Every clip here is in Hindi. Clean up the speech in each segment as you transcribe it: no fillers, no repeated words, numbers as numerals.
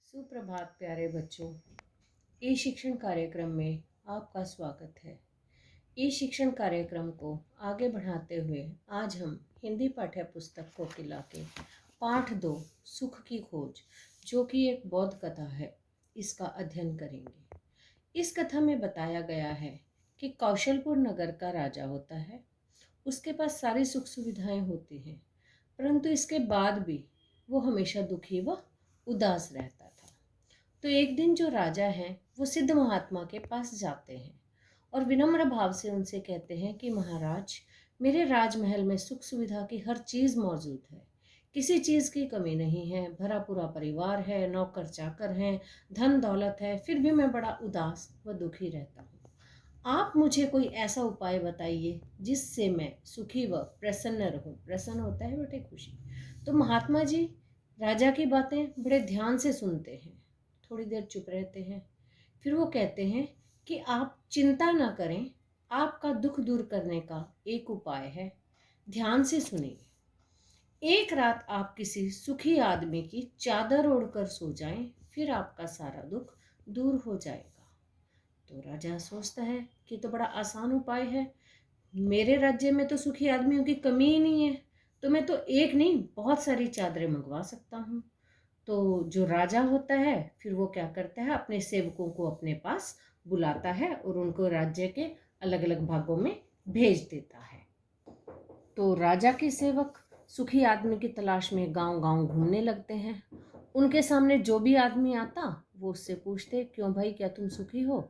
सुप्रभात प्यारे बच्चों। ई शिक्षण कार्यक्रम में आपका स्वागत है। ई शिक्षण कार्यक्रम को आगे बढ़ाते हुए आज हम हिंदी पाठ्य पुस्तक कोकिला के पाठ 2 सुख की खोज, जो कि एक बौद्ध कथा है, इसका अध्ययन करेंगे। इस कथा में बताया गया है कि कौशलपुर नगर का राजा होता है। उसके पास सारी सुख सुविधाएं होती हैं, परंतु इसके बाद भी वो हमेशा दुखी व उदास रहता था। तो एक दिन जो राजा हैं वो सिद्ध महात्मा के पास जाते हैं और विनम्र भाव से उनसे कहते हैं कि महाराज, मेरे राजमहल में सुख सुविधा की हर चीज़ मौजूद है, किसी चीज़ की कमी नहीं है, भरा पूरा परिवार है, नौकर चाकर हैं, धन दौलत है, फिर भी मैं बड़ा उदास व दुखी रहता हूँ। आप मुझे कोई ऐसा उपाय बताइए जिससे मैं सुखी व प्रसन्न रहूं। प्रसन्न होता है बेटे खुशी। तो महात्मा जी राजा की बातें बड़े ध्यान से सुनते हैं, थोड़ी देर चुप रहते हैं, फिर वो कहते हैं कि आप चिंता ना करें, आपका दुख दूर करने का एक उपाय है, ध्यान से सुनिए। एक रात आप किसी सुखी आदमी की चादर ओढ़कर सो जाएं, फिर आपका सारा दुख दूर हो जाएगा। तो राजा सोचता है कि तो बड़ा आसान उपाय है, मेरे राज्य में तो सुखी आदमियों की कमी ही नहीं है, तो मैं तो एक नहीं बहुत सारी चादरें मंगवा सकता हूँ। तो जो राजा होता है फिर वो क्या करता है, अपने सेवकों को अपने पास बुलाता है और उनको राज्य के अलग अलग भागों में भेज देता है। तो राजा के सेवक सुखी आदमी की तलाश में गांव गांव घूमने लगते हैं। उनके सामने जो भी आदमी आता वो उससे पूछते, क्यों भाई, क्या तुम सुखी हो?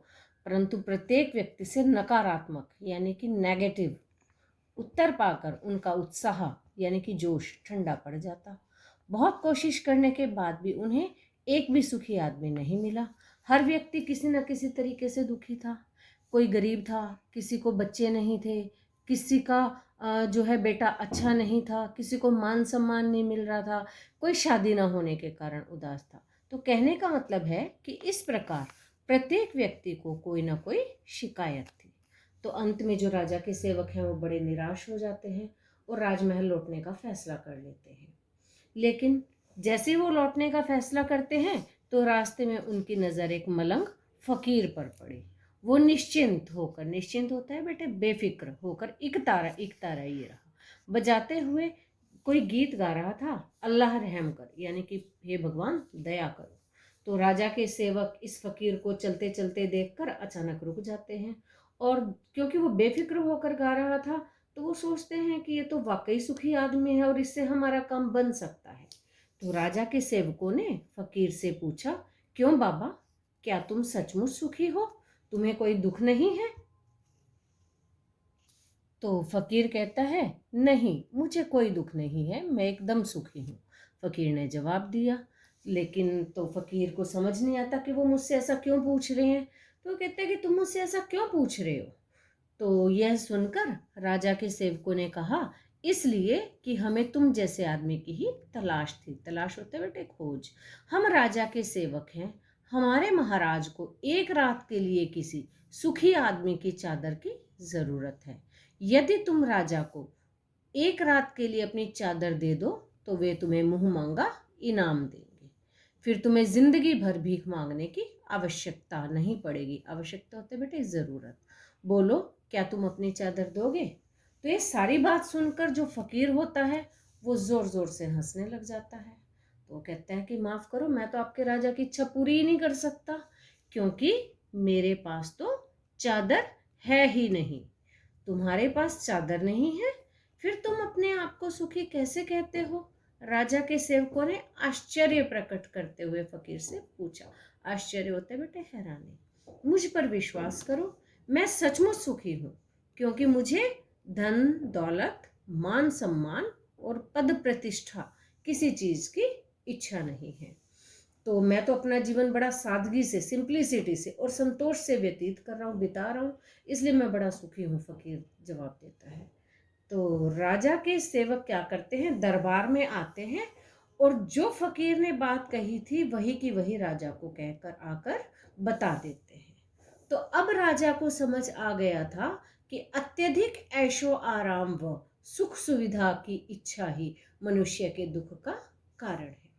परंतु प्रत्येक व्यक्ति से नकारात्मक यानी कि नेगेटिव उत्तर पाकर उनका उत्साह यानी कि जोश ठंडा पड़ जाता। बहुत कोशिश करने के बाद भी उन्हें एक भी सुखी आदमी नहीं मिला। हर व्यक्ति किसी न किसी तरीके से दुखी था। कोई गरीब था, किसी को बच्चे नहीं थे, किसी का जो है बेटा अच्छा नहीं था, किसी को मान सम्मान नहीं मिल रहा था, कोई शादी ना होने के कारण उदास था। तो कहने का मतलब है कि इस प्रकार प्रत्येक व्यक्ति को कोई ना कोई शिकायत थी। तो अंत में जो राजा के सेवक हैं वो बड़े निराश हो जाते हैं और राजमहल लौटने का फैसला कर लेते हैं। लेकिन जैसे वो लौटने का फैसला करते हैं तो रास्ते में उनकी नज़र एक मलंग फकीर पर पड़ी। वो निश्चिंत होकर, निश्चिंत होता है बेटे बेफिक्र होकर, इकतारा ये रहा, बजाते हुए कोई गीत गा रहा था, अल्लाह रहम कर, यानी कि हे भगवान दया करो। तो राजा के सेवक इस फकीर को चलते चलते देखकर अचानक रुक जाते हैं और क्योंकि वो बेफिक्र होकर गा रहा था तो वो सोचते हैं कि ये तो वाकई सुखी आदमी है और इससे हमारा काम बन सकता है। तो राजा के सेवकों ने फकीर से पूछा, क्यों बाबा, क्या तुम सचमुच सुखी हो? तुम्हें कोई दुख नहीं है? तो फकीर कहता है, नहीं, मुझे कोई दुख नहीं है, मैं एकदम सुखी हूँ। फकीर ने जवाब दिया। लेकिन तो फकीर को समझ नहीं आता कि वो मुझसे ऐसा क्यों पूछ रहे हैं। तो वो कहते हैं कि तुम मुझसे ऐसा क्यों पूछ रहे हो? तो यह सुनकर राजा के सेवकों ने कहा, इसलिए कि हमें तुम जैसे आदमी की ही तलाश थी। तलाश होते बेटे खोज। हम राजा के सेवक हैं, हमारे महाराज को एक रात के लिए किसी सुखी आदमी की चादर की जरूरत है। यदि तुम राजा को एक रात के लिए अपनी चादर दे दो तो वे तुम्हें मुंह मांगा इनाम देंगे, फिर तुम्हें जिंदगी भर भीख मांगने की आवश्यकता नहीं पड़ेगी। आवश्यकता होते बेटे जरूरत। बोलो, क्या तुम अपनी चादर दोगे? तो ये सारी बात सुनकर जो फकीर होता है वो जोर जोर से हंसने लग जाता है। तो वो कहता है कि माफ करो, मैं तो आपके राजा की इच्छा पूरी ही नहीं कर सकता, क्योंकि मेरे पास तो चादर है ही नहीं। तुम्हारे पास चादर नहीं है, फिर तुम अपने आप को सुखी कैसे कहते हो? राजा के सेवकों ने आश्चर्य प्रकट करते हुए फकीर से पूछा। आश्चर्य होते बेटे हैरानी। मुझ पर विश्वास करो, मैं सचमुच सुखी हूँ, क्योंकि मुझे धन दौलत मान सम्मान और पद प्रतिष्ठा किसी चीज की इच्छा नहीं है। तो मैं तो अपना जीवन बड़ा सादगी से, सिंप्लिसिटी से और संतोष से व्यतीत कर रहा हूँ, बिता रहा हूँ, इसलिए मैं बड़ा सुखी हूँ। फकीर जवाब देता है। तो राजा के सेवक क्या करते हैं, दरबार में आते हैं और जो फकीर ने बात कही थी वही की वही राजा को कहकर आकर बता देते हैं। तो अब राजा को समझ आ गया था कि अत्यधिक ऐशो आराम व सुख सुविधा की इच्छा ही मनुष्य के दुख का कारण है।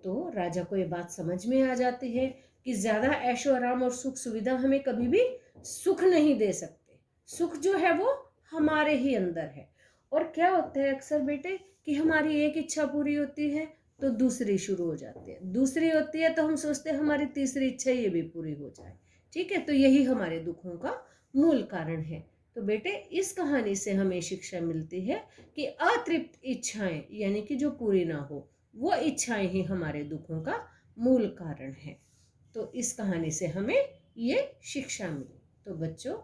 तो राजा को ये बात समझ में आ जाती है कि ज़्यादा ऐशो आराम और सुख सुविधा हमें कभी भी सुख नहीं दे सकते। सुख जो है वो हमारे ही अंदर है। और क्या होता है अक्सर बेटे कि हमारी एक इच्छा पूरी होती है तो दूसरी शुरू हो जाती है, दूसरी होती है तो हम सोचते हैं हमारी तीसरी इच्छा ये भी पूरी हो जाए। ठीक है, तो यही हमारे दुखों का मूल कारण है। तो बेटे इस कहानी से हमें शिक्षा मिलती है कि अतृप्त इच्छाएं यानी कि जो पूरी ना हो वो इच्छाएं ही हमारे दुखों का मूल कारण है। तो इस कहानी से हमें ये शिक्षा मिली। तो बच्चों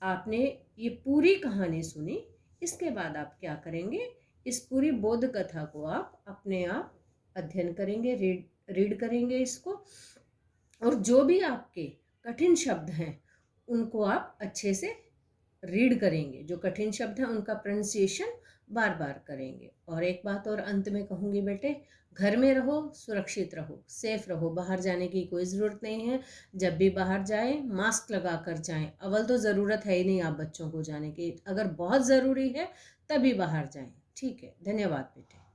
आपने ये पूरी कहानी सुनी, इसके बाद आप क्या करेंगे, इस पूरी बोध कथा को आप अपने आप अध्ययन करेंगे, रीड करेंगे इसको, और जो भी आपके कठिन शब्द हैं उनको आप अच्छे से रीड करेंगे, जो कठिन शब्द हैं उनका प्रोनाउंसिएशन बार बार करेंगे। और एक बात और अंत में कहूँगी बेटे, घर में रहो, सुरक्षित रहो, सेफ रहो, बाहर जाने की कोई ज़रूरत नहीं है। जब भी बाहर जाएं मास्क लगा कर जाएं। अव्वल तो ज़रूरत है ही नहीं आप बच्चों को जाने की, अगर बहुत ज़रूरी है तभी बाहर जाएं। ठीक है, धन्यवाद बेटे।